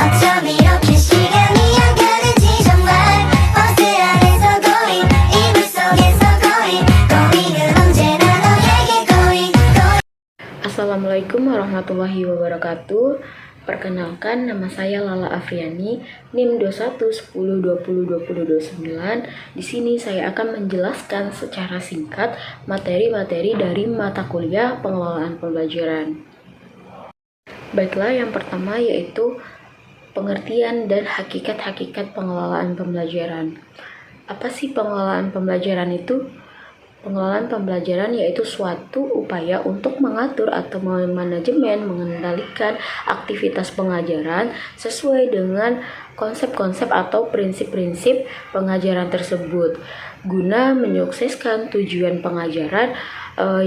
어쩜 이렇게 시간이 안 가는지 정말 버스 안에서 고인 이불 속에서 고인은 언제나 너에게 고인. Assalamualaikum warahmatullahi wabarakatuh. Perkenalkan, nama saya Lala Afriani, NIM 2110202029. Di sini saya akan menjelaskan secara singkat materi-materi dari mata kuliah pengelolaan pembelajaran. Baiklah, yang pertama yaitu pengertian dan hakikat-hakikat pengelolaan pembelajaran. Apa sih pengelolaan pembelajaran itu? Pengelolaan pembelajaran yaitu suatu upaya untuk mengatur atau memanajemen, mengendalikan aktivitas pengajaran sesuai dengan konsep-konsep atau prinsip-prinsip pengajaran tersebut, guna menyukseskan tujuan pengajaran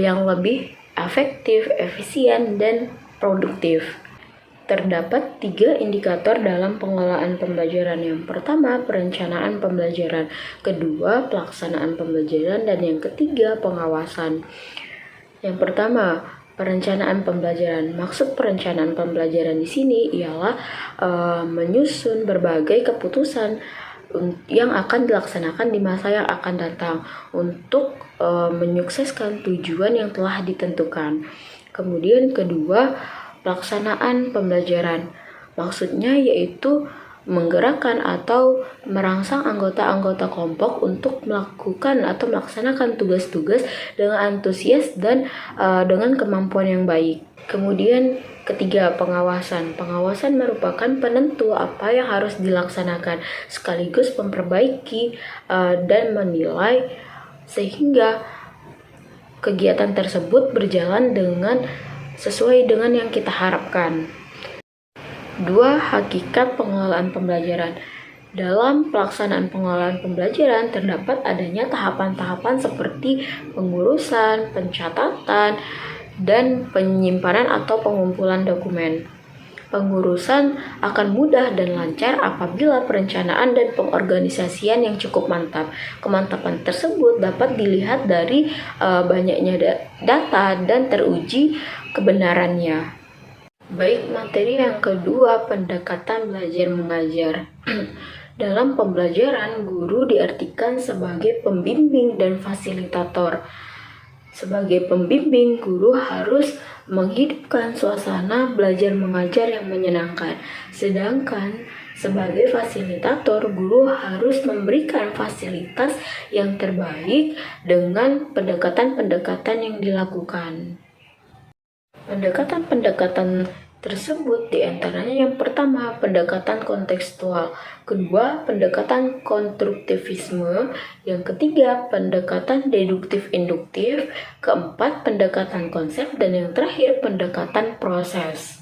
yang lebih efektif, efisien, dan produktif. Terdapat 3 indikator dalam pengelolaan pembelajaran. Yang pertama, perencanaan pembelajaran. Kedua, pelaksanaan pembelajaran. Dan yang ketiga, pengawasan. Yang pertama, perencanaan pembelajaran. Maksud perencanaan pembelajaran di sini ialah menyusun berbagai keputusan yang akan dilaksanakan di masa yang akan datang untuk menyukseskan tujuan yang telah ditentukan. Kemudian kedua, pelaksanaan pembelajaran. Maksudnya yaitu menggerakkan atau merangsang anggota-anggota kelompok untuk melakukan atau melaksanakan tugas-tugas dengan antusias dan dengan kemampuan yang baik. Kemudian ketiga, pengawasan. Pengawasan merupakan penentu apa yang harus dilaksanakan sekaligus memperbaiki dan menilai sehingga kegiatan tersebut berjalan sesuai dengan yang kita harapkan. 2. Hakikat pengelolaan pembelajaran. Dalam pelaksanaan pengelolaan pembelajaran terdapat adanya tahapan-tahapan seperti pengurusan, pencatatan, dan penyimpanan atau pengumpulan dokumen. Pengurusan akan mudah dan lancar apabila perencanaan dan pengorganisasian yang cukup mantap. Kemantapan tersebut dapat dilihat dari banyaknya data dan teruji kebenarannya. Baik, materi yang kedua, pendekatan belajar mengajar. Dalam pembelajaran, guru diartikan sebagai pembimbing dan fasilitator. Sebagai pembimbing, guru harus menghidupkan suasana belajar mengajar yang menyenangkan. Sedangkan sebagai fasilitator, guru harus memberikan fasilitas yang terbaik dengan pendekatan-pendekatan yang dilakukan. Pendekatan-pendekatan tersebut diantaranya yang pertama, pendekatan kontekstual. Kedua, pendekatan konstruktivisme. Yang ketiga, pendekatan deduktif-induktif. Keempat, pendekatan konsep. Dan yang terakhir, pendekatan proses.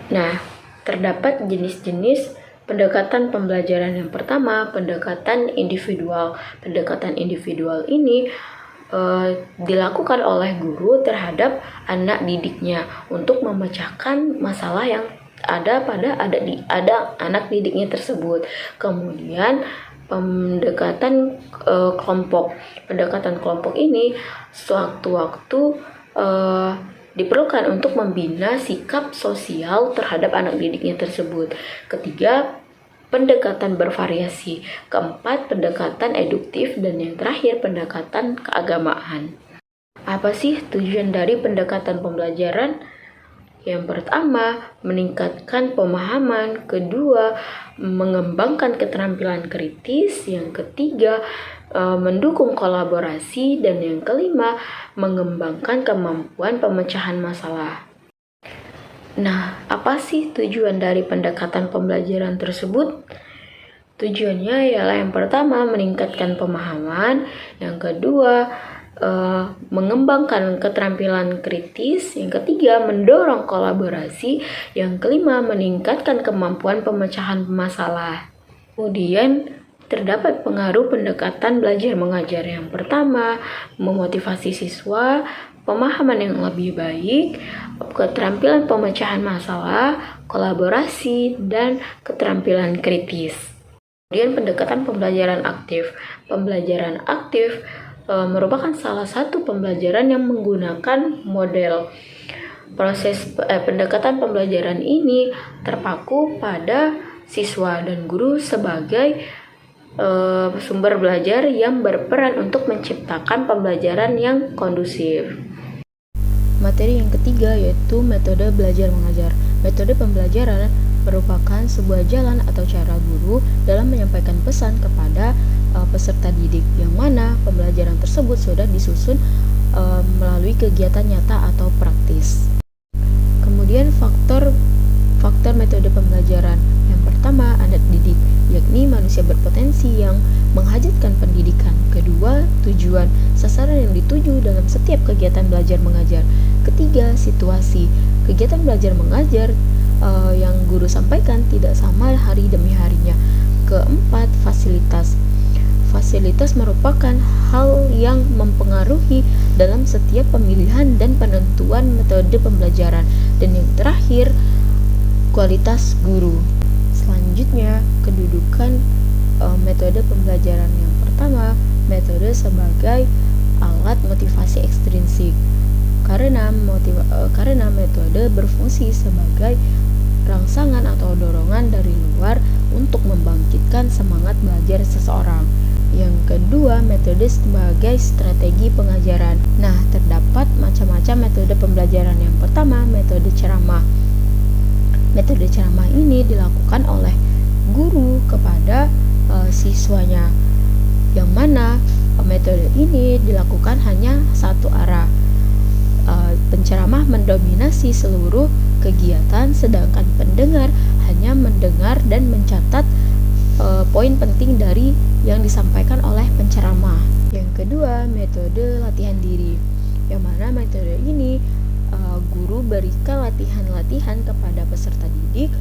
Nah, terdapat jenis-jenis pendekatan pembelajaran. Yang pertama, pendekatan individual. Pendekatan individual ini dilakukan oleh guru terhadap anak didiknya untuk memecahkan masalah yang ada pada anak didiknya tersebut. Kemudian pendekatan kelompok. Pendekatan kelompok ini sewaktu-waktu diperlukan untuk membina sikap sosial terhadap anak didiknya tersebut. Ketiga, pendekatan bervariasi. Keempat, pendekatan eduktif. Dan yang terakhir, pendekatan keagamaan. Apa sih tujuan dari pendekatan pembelajaran? Yang pertama, meningkatkan pemahaman. Kedua, mengembangkan keterampilan kritis. Yang ketiga, mendukung kolaborasi. Dan yang kelima, mengembangkan kemampuan pemecahan masalah. Nah, apa sih tujuan dari pendekatan pembelajaran tersebut? Tujuannya ialah yang pertama, meningkatkan pemahaman. Yang kedua, mengembangkan keterampilan kritis. Yang ketiga, mendorong kolaborasi. Yang kelima, meningkatkan kemampuan pemecahan masalah. Kemudian, terdapat pengaruh pendekatan belajar mengajar. Yang pertama, memotivasi siswa, pemahaman yang lebih baik, keterampilan pemecahan masalah, kolaborasi, dan keterampilan kritis. Kemudian pendekatan pembelajaran aktif. Pembelajaran aktif merupakan salah satu pembelajaran yang menggunakan model Pendekatan pembelajaran ini terpaku pada siswa dan guru sebagai sumber belajar yang berperan untuk menciptakan pembelajaran yang kondusif. Materi yang ketiga yaitu metode belajar mengajar. Metode pembelajaran merupakan sebuah jalan atau cara guru dalam menyampaikan pesan kepada peserta didik, yang mana pembelajaran tersebut sudah disusun melalui kegiatan nyata atau praktis. Kemudian faktor metode pembelajaran. Yang pertama, anak didik, yakni manusia berpotensi yang menghajatkan pendidikan. Kedua, tujuan, sasaran yang dituju dalam setiap kegiatan belajar mengajar. Ketiga, situasi, kegiatan belajar mengajar yang guru sampaikan tidak sama hari demi harinya. Keempat, fasilitas. Fasilitas merupakan hal yang mempengaruhi dalam setiap pemilihan dan penentuan metode pembelajaran. Dan yang terakhir, kualitas guru. Selanjutnya, kedudukan metode pembelajaran. Yang pertama, metode sebagai alat motivasi ekstrinsik. Karena metode berfungsi sebagai rangsangan atau dorongan dari luar untuk membangkitkan semangat belajar seseorang. Yang kedua, metode sebagai strategi pengajaran. Nah, terdapat macam-macam metode pembelajaran. Yang pertama, metode ceramah. Metode ceramah ini dilakukan oleh guru kepada siswanya, yang mana metode ini dilakukan hanya satu arah. Penceramah mendominasi seluruh kegiatan, sedangkan pendengar hanya mendengar dan mencatat poin penting dari yang disampaikan oleh penceramah. Yang kedua, metode latihan diri, yang mana metode ini guru berikan latihan-latihan kepada peserta didik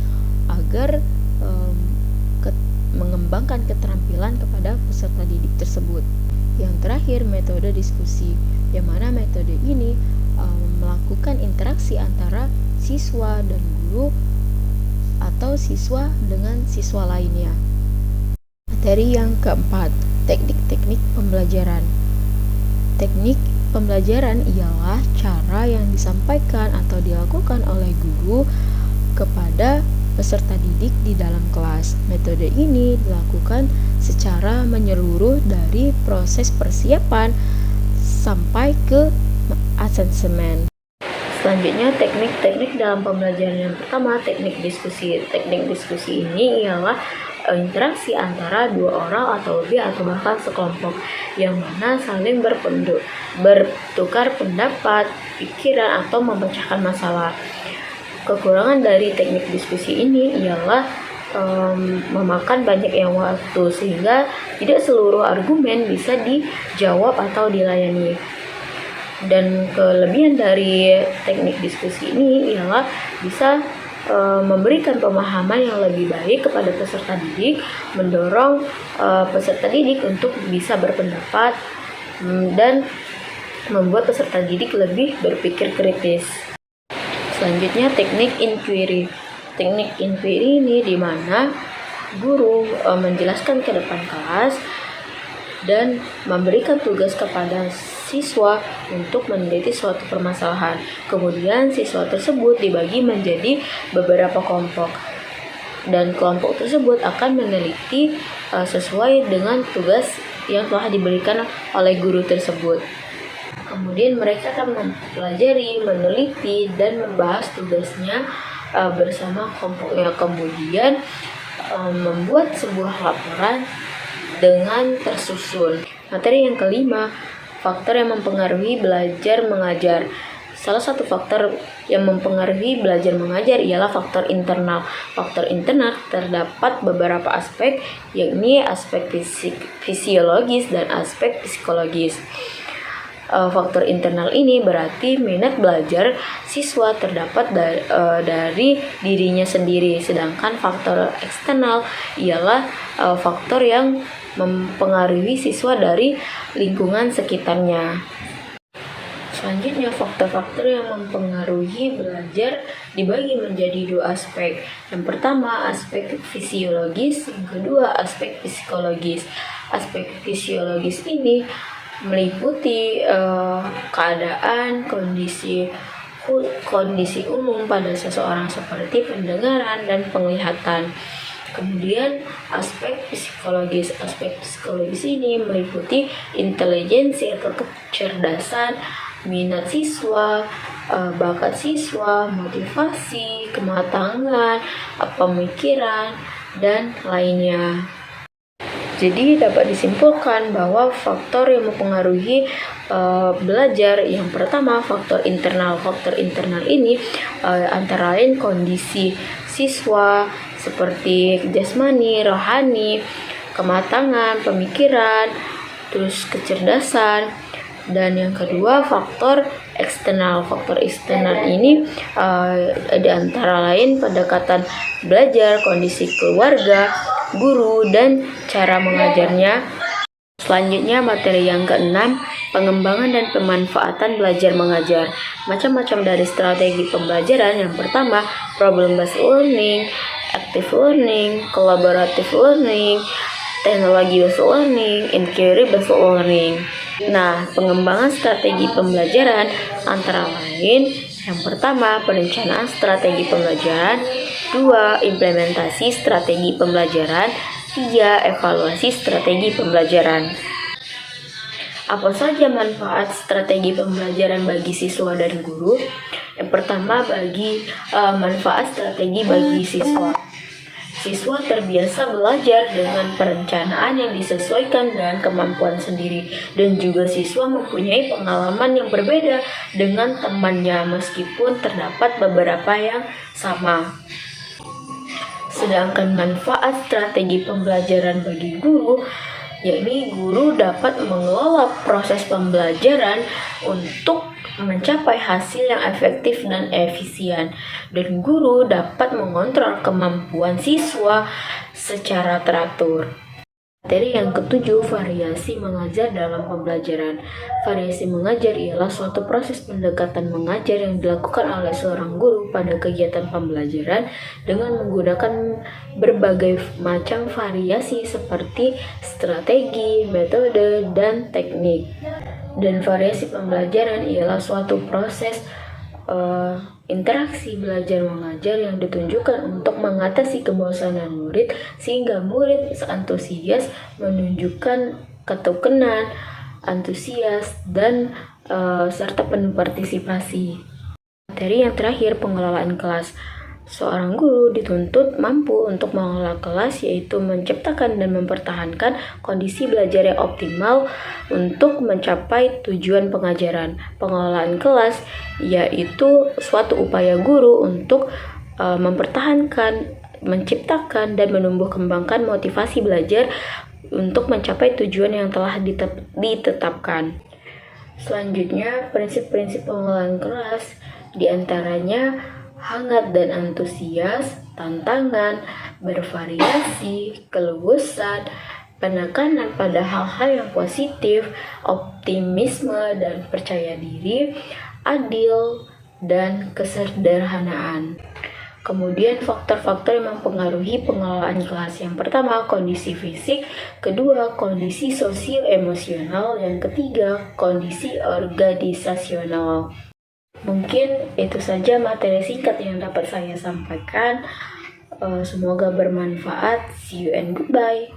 agar mengembangkan keterampilan kepada peserta didik tersebut. Yang terakhir, metode diskusi, yang mana metode ini melakukan interaksi antara siswa dan guru atau siswa dengan siswa lainnya. Materi yang keempat, teknik-teknik pembelajaran. Teknik pembelajaran ialah cara yang disampaikan atau dilakukan oleh guru kepada peserta didik di dalam kelas. Metode ini dilakukan secara menyeluruh dari proses persiapan sampai ke asesmen. Selanjutnya, teknik-teknik dalam pembelajaran. Yang pertama, teknik diskusi. Teknik diskusi ini ialah interaksi antara dua orang atau lebih atau bahkan sekelompok, yang mana saling bertukar pendapat, pikiran, atau memecahkan masalah. Kekurangan dari teknik diskusi ini ialah memakan banyak yang waktu, sehingga tidak seluruh argumen bisa dijawab atau dilayani. Dan kelebihan dari teknik diskusi ini ialah bisa memberikan pemahaman yang lebih baik kepada peserta didik, mendorong peserta didik untuk bisa berpendapat, dan membuat peserta didik lebih berpikir kritis. Selanjutnya, teknik inquiry. Teknik inquiry ini di mana guru menjelaskan ke depan kelas dan memberikan tugas kepada siswa untuk meneliti suatu permasalahan. Kemudian siswa tersebut dibagi menjadi beberapa kelompok, dan kelompok tersebut akan meneliti sesuai dengan tugas yang telah diberikan oleh guru tersebut. Kemudian mereka akan mempelajari, meneliti, dan membahas tugasnya bersama kelompoknya. Kemudian membuat sebuah laporan dengan tersusun. Materi yang kelima, faktor yang mempengaruhi belajar mengajar. Salah satu faktor yang mempengaruhi belajar mengajar ialah faktor internal. Faktor internal terdapat beberapa aspek, yakni aspek fisiologis dan aspek psikologis. Faktor internal ini berarti minat belajar siswa terdapat dari dirinya sendiri, sedangkan faktor eksternal ialah faktor yang mempengaruhi siswa dari lingkungan sekitarnya. Selanjutnya, faktor-faktor yang mempengaruhi belajar dibagi menjadi dua aspek. Yang pertama, aspek fisiologis, yang kedua, aspek psikologis. Aspek fisiologis ini meliputi keadaan, kondisi kondisi umum pada seseorang seperti pendengaran dan penglihatan. Kemudian aspek psikologis ini meliputi intelijensi atau kecerdasan, minat siswa, bakat siswa, motivasi, kematangan, pemikiran, dan lainnya. Jadi dapat disimpulkan bahwa faktor yang mempengaruhi belajar, yang pertama faktor internal. Faktor internal ini antara lain kondisi siswa seperti jasmani, rohani, kematangan, pemikiran, terus kecerdasan. Dan yang kedua faktor eksternal. Faktor eksternal ini ada antara lain pendekatan belajar, kondisi keluarga, guru, dan cara mengajarnya. Selanjutnya materi yang keenam, pengembangan dan pemanfaatan belajar mengajar. Macam-macam dari strategi pembelajaran. Yang pertama, problem based learning, active learning, collaborative learning, teknologi based learning, inquiry based learning. Nah, pengembangan strategi pembelajaran antara lain yang pertama, perencanaan strategi pembelajaran, 2. Implementasi strategi pembelajaran, 3. Evaluasi strategi pembelajaran. Apa saja manfaat strategi pembelajaran bagi siswa dan guru? Yang pertama, manfaat strategi bagi siswa. Siswa terbiasa belajar dengan perencanaan yang disesuaikan dengan kemampuan sendiri, dan juga siswa mempunyai pengalaman yang berbeda dengan temannya meskipun terdapat beberapa yang sama. Sedangkan manfaat strategi pembelajaran bagi guru, yakni guru dapat mengelola proses pembelajaran untuk mencapai hasil yang efektif dan efisien, dan guru dapat mengontrol kemampuan siswa secara teratur. Materi yang ketujuh, variasi mengajar dalam pembelajaran. Variasi mengajar ialah suatu proses pendekatan mengajar yang dilakukan oleh seorang guru pada kegiatan pembelajaran dengan menggunakan berbagai macam variasi seperti strategi, metode, dan teknik. Dan variasi pembelajaran ialah suatu proses interaksi belajar mengajar yang ditunjukkan untuk mengatasi kebosanan murid sehingga murid antusias, menunjukkan ketekunan, antusias, dan serta penuh partisipasi. Materi yang terakhir, pengelolaan kelas. Seorang guru dituntut mampu untuk mengelola kelas, yaitu menciptakan dan mempertahankan kondisi belajar yang optimal untuk mencapai tujuan pengajaran. Pengelolaan kelas yaitu suatu upaya guru untuk mempertahankan, menciptakan, dan menumbuh kembangkan motivasi belajar untuk mencapai tujuan yang telah ditetapkan. Selanjutnya, prinsip-prinsip pengelolaan kelas diantaranya hangat dan antusias, tantangan, bervariasi, keluasan, penekanan pada hal-hal yang positif, optimisme dan percaya diri, adil, dan kesederhanaan. Kemudian faktor-faktor yang mempengaruhi pengelolaan kelas. Yang pertama, kondisi fisik, kedua, kondisi sosial emosional, yang ketiga, kondisi organisasional. Mungkin itu saja materi singkat yang dapat saya sampaikan. Semoga bermanfaat. See you and goodbye.